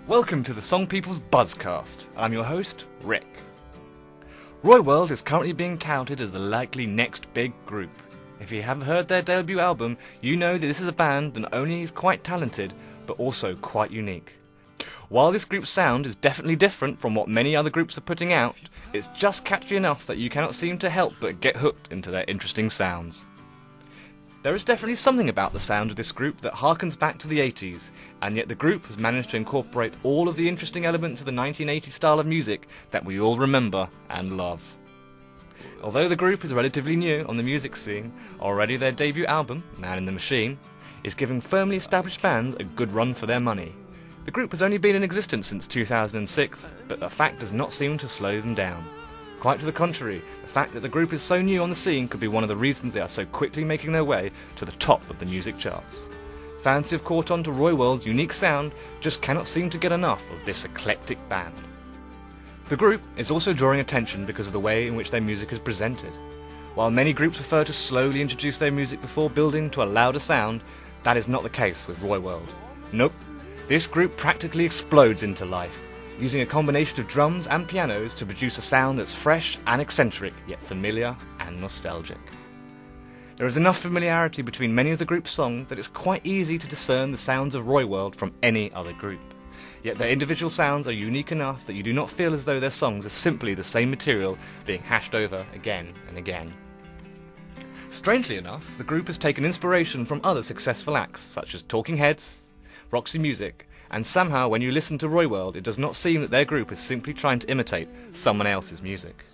Welcome to the Song People's Buzzcast. I'm your host, Rick. Royworld is currently being touted as the likely next big group. If you haven't heard their debut album, you know that this is a band that not only is quite talented, but also quite unique. While this group's sound is definitely different from what many other groups are putting out, it's just catchy enough that you cannot seem to help but get hooked into their interesting sounds. There is definitely something about the sound of this group that harkens back to the 80s, and yet the group has managed to incorporate all of the interesting elements of the 1980s style of music that we all remember and love. Although the group is relatively new on the music scene, already their debut album, Man in the Machine, is giving firmly established bands a good run for their money. The group has only been in existence since 2006, but the fact does not seem to slow them down. Quite to the contrary, the fact that the group is so new on the scene could be one of the reasons they are so quickly making their way to the top of the music charts. Fans who have caught on to Royworld's unique sound just cannot seem to get enough of this eclectic band. The group is also drawing attention because of the way in which their music is presented. While many groups prefer to slowly introduce their music before building to a louder sound, that is not the case with Royworld. Nope, this group practically explodes into life, using a combination of drums and pianos to produce a sound that's fresh and eccentric, yet familiar and nostalgic. There is enough familiarity between many of the group's songs that it's quite easy to discern the sounds of Royworld from any other group. Yet their individual sounds are unique enough that you do not feel as though their songs are simply the same material being hashed over again and again. Strangely enough, the group has taken inspiration from other successful acts such as Talking Heads, Roxy Music, and somehow when you listen to Royworld it does not seem that their group is simply trying to imitate someone else's music.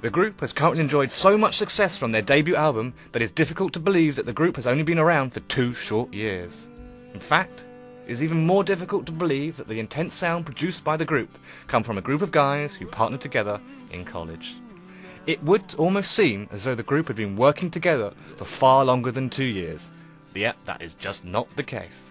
The group has currently enjoyed so much success from their debut album that it's difficult to believe that the group has only been around for 2 short years. In fact, it is even more difficult to believe that the intense sound produced by the group come from a group of guys who partnered together in college. It would almost seem as though the group had been working together for far longer than 2 years, yet that is just not the case.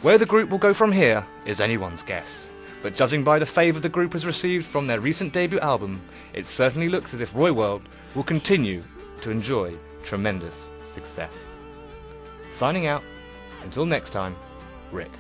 Where the group will go from here is anyone's guess, but judging by the favour the group has received from their recent debut album, it certainly looks as if Royworld will continue to enjoy tremendous success. Signing out, until next time, Rick.